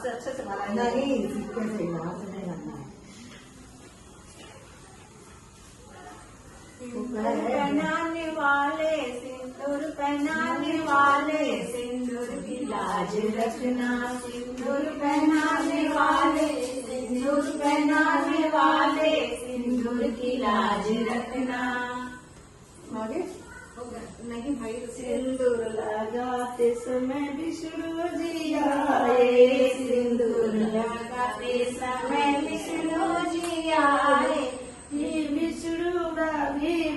से अच्छे से मारा नहीं, सिक्के से हाथ से नहीं करना है। पहनाने वाले सिंदूर पहनाने वाले सिंदूर की लाज रखना, सिंदूर पहनाने वाले सिंदूर पहनाने वाले सिंदूर की लाज रखना। आगे नहीं भाई, सिंदूर लगाते समय विष्णु जी आए, सिंदूर लगाते समय विष्णु जी आए।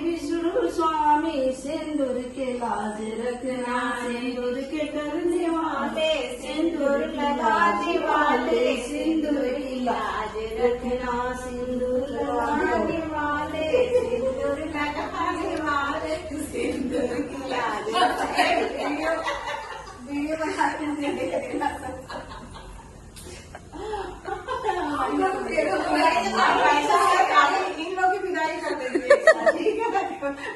विष्णु स्वामी सिंदूर के लाज रखना, सिंदूर के करने वाले सिंदूर लगाने वाले सिंदूर की लाज रखना, सिंदूर लगाने वाले सिंदूर लगाने वाले सिंदूर की लाज रखना। वीडियो इन लोग की विदाई कर देंगे, ठीक है,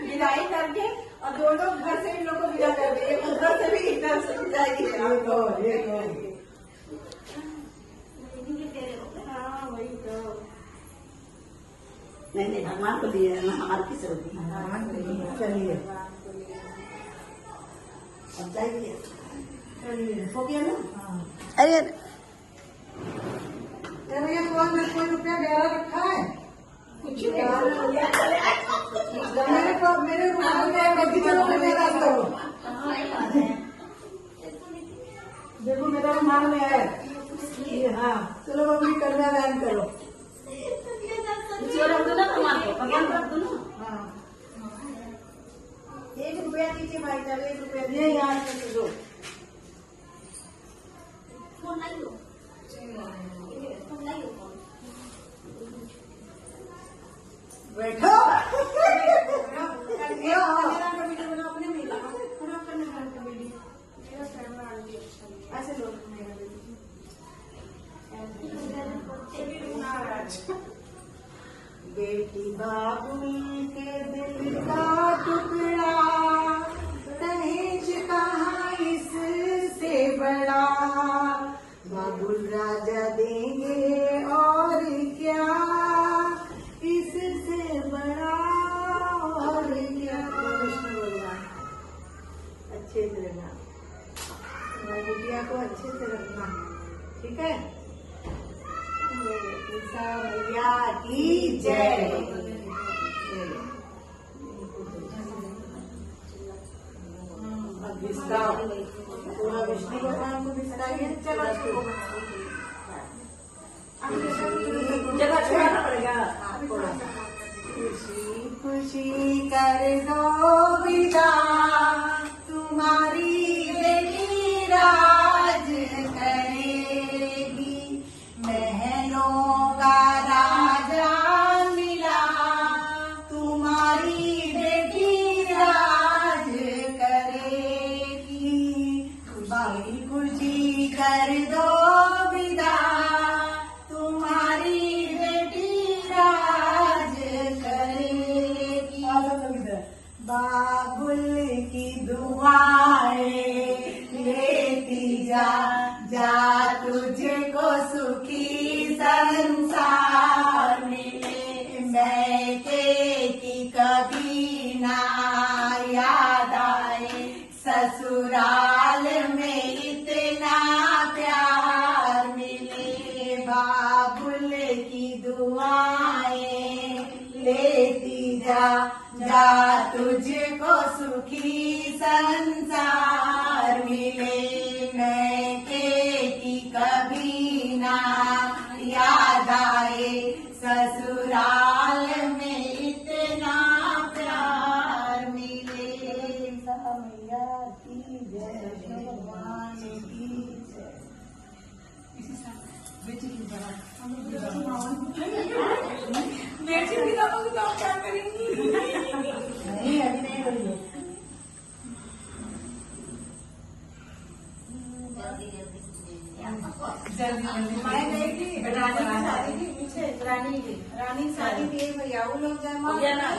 विदाई करके और दोनों घर से इन लोग को विदा कर देंगे, उधर से भी इधर से विदाई। हाँ वही तो। नहीं, भगवान को दिए ना, हमारे किस होती है, भगवान को दिए। चलिए अब जाइए, चलिए हो गया ना। अरे भैया कोई रुपया गहरा रखा है? कुछ मेरे रुमाल में गलती चलो मेरा करो। देखो मेरा रुमाल में है। हाँ चलो मम्मी कन्यादान करो। हाँ 1 रुपया दीजिए भाई साहब, 1 रुपया ये यार दो। बैठो ऐसे लोग बेटी बाबुल के दिल का टुकड़ा, दहेज कहाँ इससे बड़ा, बाबुल राजा देंगे और क्या, इससे बड़ा और क्या। कृष्ण भगवान अच्छे से रहना, बिटिया को अच्छे से रखना, ठीक है। मैया की जय। अब बिस्ताओ, पूरा विष्णु भगवान को बिस्ताइए। चलो जगह छोड़ना पड़ेगा थोड़ा। खुशी खुशी कर दो विदा, तुम्हारी बेटी राज करेगी, महलों का राजा मिला, तुम्हारी बेटी राज करेगी। बड़ी खुशी कर दो विदा, तुम्हारी बेटी राज करेगी। बाबुल की दुआएं लेती जा, जा तुझको सुखी संसार मिले, मैके की कभी ना याद आए, ससुराल में इतना प्यार मिले। बाबुल की दुआएं लेती जा, जा तुझको सुखी संसार मिले, मैके की कभी ना याद आए, ससुराल में इतना प्यार मिले। मैया की जय, भगवान की जय। बेटी की क्या करेंगी? नहीं अभी नहीं करेंगे। जल्दी मैं गई थी रानी की शादी थी, पीछे रानी की शादी थी भैया, वो लोग जयमाल